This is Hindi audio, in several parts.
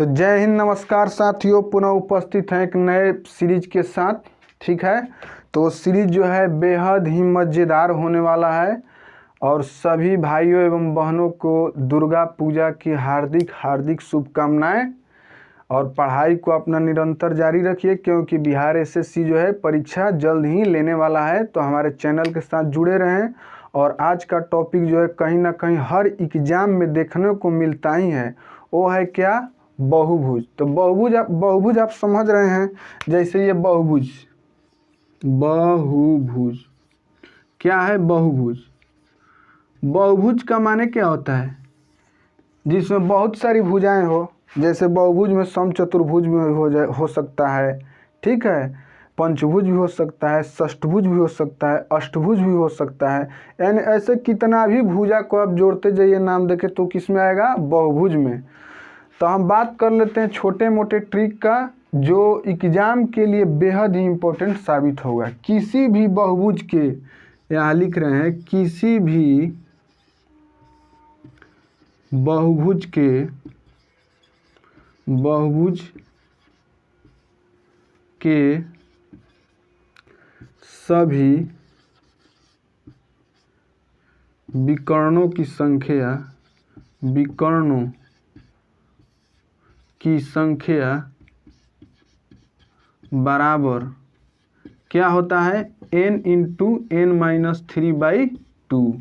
तो जय हिंद, नमस्कार साथियों, पुनः उपस्थित हैं एक नए सीरीज के साथ। ठीक है, तो सीरीज जो है बेहद ही मज़ेदार होने वाला है और सभी भाइयों एवं बहनों को दुर्गा पूजा की हार्दिक हार्दिक शुभकामनाएं। और पढ़ाई को अपना निरंतर जारी रखिए क्योंकि बिहार एसएससी जो है परीक्षा जल्द ही लेने वाला है। तो हमारे चैनल के साथ जुड़े रहें। और आज का टॉपिक जो है कहीं ना कहीं हर एग्जाम में देखने को मिलता ही है, वो है क्या? बहुभुज। तो बहुभुज आप समझ रहे हैं, जैसे ये बहुभुज क्या है? बहुभुज का माने क्या होता है? जिसमें बहुत सारी भुजाएं हो, जैसे बहुभुज में समचतुर्भुज भी हो सकता है, ठीक है, पंचभुज भी हो सकता है, षष्ठभुज भी हो सकता है, अष्टभुज भी हो सकता है। यानी ऐसे कितना भी भुजा को आप जोड़ते जाइए नाम देके तो किस में आएगा? बहुभुज में। तो हम बात कर लेते हैं छोटे मोटे ट्रिक का जो एग्जाम के लिए बेहद ही इम्पोर्टेंट साबित होगा। किसी भी बहुभुज के, यहाँ लिख रहे हैं, किसी भी बहुभुज के सभी विकर्णों की संख्या बराबर क्या होता है? n into n-3/2।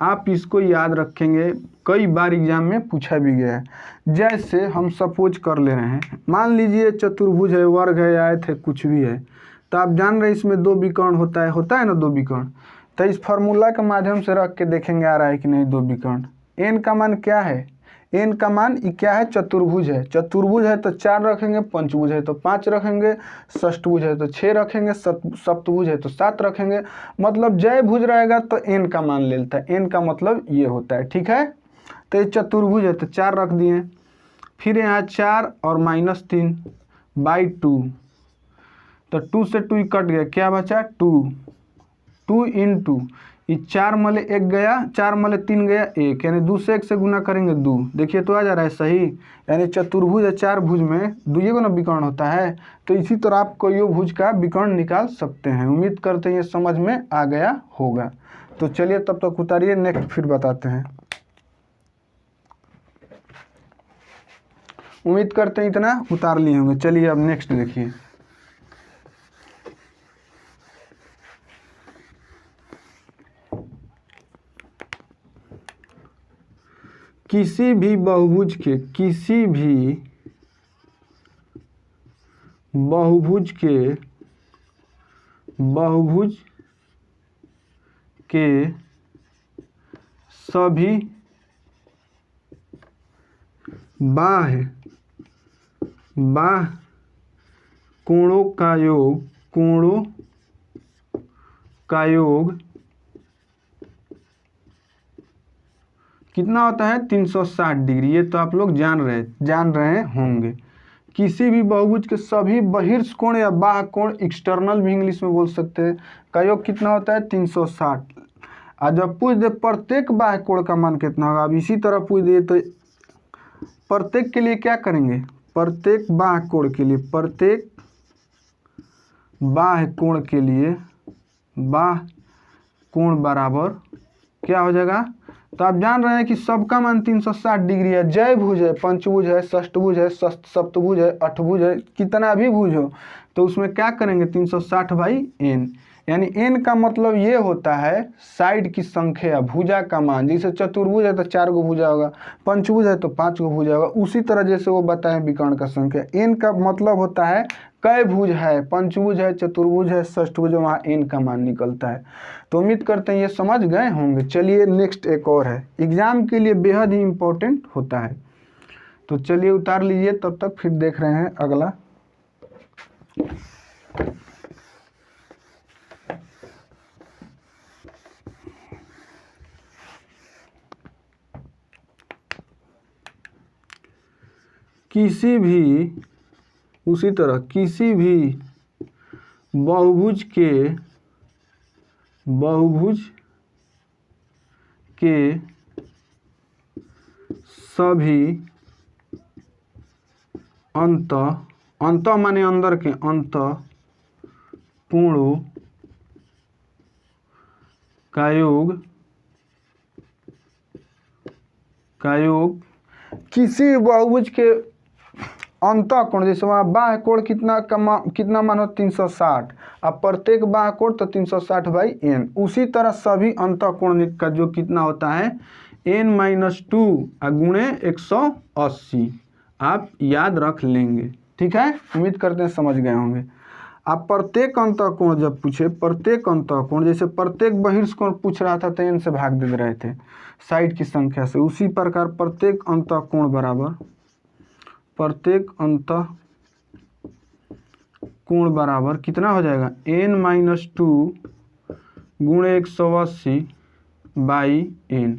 आप इसको याद रखेंगे, कई बार एग्जाम में पूछा भी गया है। जैसे हम सपोज कर ले रहे हैं, मान लीजिए चतुर्भुज है, वर्ग है, आयत है, कुछ भी है, तो आप जान रहे हैं इसमें दो विकर्ण होता है ना, दो विकर्ण। तो इस फार्मूला के माध्यम से रख के देखेंगे आ रहा है कि नहीं दो विकर्ण। n का मान क्या है? n का मान क्या है? चतुर्भुज है। चतुर्भुज है तो 4 रखेंगे, पंचभुज है तो 5 रखेंगे, षष्ठभुज है तो 6 रखेंगे, सप्तभुज है तो 7 रखेंगे। मतलब जय भुज रहेगा तो n का मान ले लेता है। n का मतलब ये होता है, ठीक है। तो ये चतुर्भुज है तो 4 रख दिए, फिर यहाँ 4 और -3/2, तो 2 से 2 कट गया, क्या बचा? 2 इंटू, ये 4 मले 1 गया, 4 मले 3 गया 1, यानी 2 से 1 से गुना करेंगे 2। देखिए तो आ जा रहा है सही। यानी चतुर्भुज है, 4 भुज में 2 ना विकर्ण होता है। तो इसी तरह आप कोई भुज का विकर्ण निकाल सकते हैं। उम्मीद करते हैं ये समझ में आ गया होगा। तो चलिए तब तक उतारिए, नेक्स्ट फिर बताते हैं। उम्मीद करते हैं इतना उतार लिए होंगे। चलिए अब नेक्स्ट देखिए। किसी भी बहुभुज के सभी बाह्य कोणों का योग कितना होता है? 360 डिग्री। ये तो आप लोग जान रहे होंगे। किसी भी बहुभुज के सभी बहिर्ष कोण या बाह्य कोण, एक्सटर्नल भी इंग्लिश में बोल सकते हैं, का योग कितना होता है? 360। और जब पूछ दे प्रत्येक बाह्य कोण का मान कितना होगा, अब इसी तरह पूछ दिए तो प्रत्येक के लिए क्या करेंगे? प्रत्येक बाह्य कोण के लिए, प्रत्येक बाह्य कोण के लिए बाह्य कोण बराबर क्या हो जाएगा? तो आप जान रहे हैं कि सबका मान 360 डिग्री है। जय भुज है, पंचभुज है, षष्ठभुज है, सप्तभुज है, अष्टभुज है, कितना भी भुज हो तो उसमें क्या करेंगे? 360/n। यानी n का मतलब ये होता है साइड की संख्या, भुजा का मान। जैसे चतुर्भुज है तो 4 गो भुजा होगा, पंचभुज है तो 5 गो भुजा होगा। उसी तरह जैसे वो बताएं विकर्ण का संख्या, n का मतलब होता है कई भुज है, पंचभुज है, चतुर्भुज है, षष्ठभुज है, वहाँ n का मान निकलता है। तो उम्मीद करते हैं ये समझ गए होंगे। चलिए नेक्स्ट एक और है, एग्जाम के लिए बेहद ही इम्पोर्टेंट होता है। तो चलिए उतार लीजिए, तब तक फिर देख रहे हैं अगला। उसी तरह किसी भी बहुभुज के सभी अंत अंत माने अंदर के, अंत कोणों का योग किसी बहुभुज के अंत कोण, जैसे वहाँ बाह्य कोण कितना मानो 360, अब प्रत्येक बाह्य कोण तो 360/n। उसी तरह सभी अंत कोण का जो कितना होता है n-2 गुणे 180, आप याद रख लेंगे। ठीक है, उम्मीद करते हैं समझ गए होंगे। आप प्रत्येक अंतःकोण जब पूछे, प्रत्येक अंतःकोण जैसे प्रत्येक बहिर्ष्कोण पूछ रहा था तो n से भाग दे रहे थे साइड की संख्या से, उसी प्रकार प्रत्येक अंतःकोण बराबर, प्रत्येक अंतःकोण बराबर कितना हो जाएगा n-2 गुणे 180/n,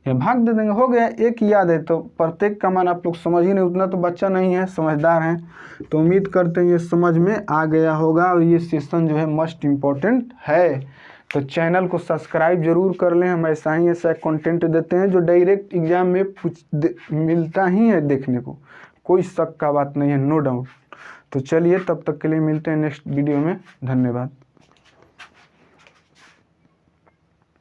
ये भाग दे देंगे, हो गया। एक याद है तो प्रत्येक का मान आप लोग समझ ही नहीं, उतना तो बच्चा नहीं है, समझदार हैं, तो उम्मीद करते हैं ये समझ में आ गया होगा। और ये सेशन जो है मस्ट इम्पॉर्टेंट है, तो चैनल को सब्सक्राइब जरूर कर लें। हम ऐसा कंटेंट देते हैं जो डायरेक्ट एग्जाम में मिलता ही है देखने को, कोई शक का बात नहीं है, नो डाउट। तो चलिए तब तक के लिए मिलते हैं नेक्स्ट वीडियो में, धन्यवाद।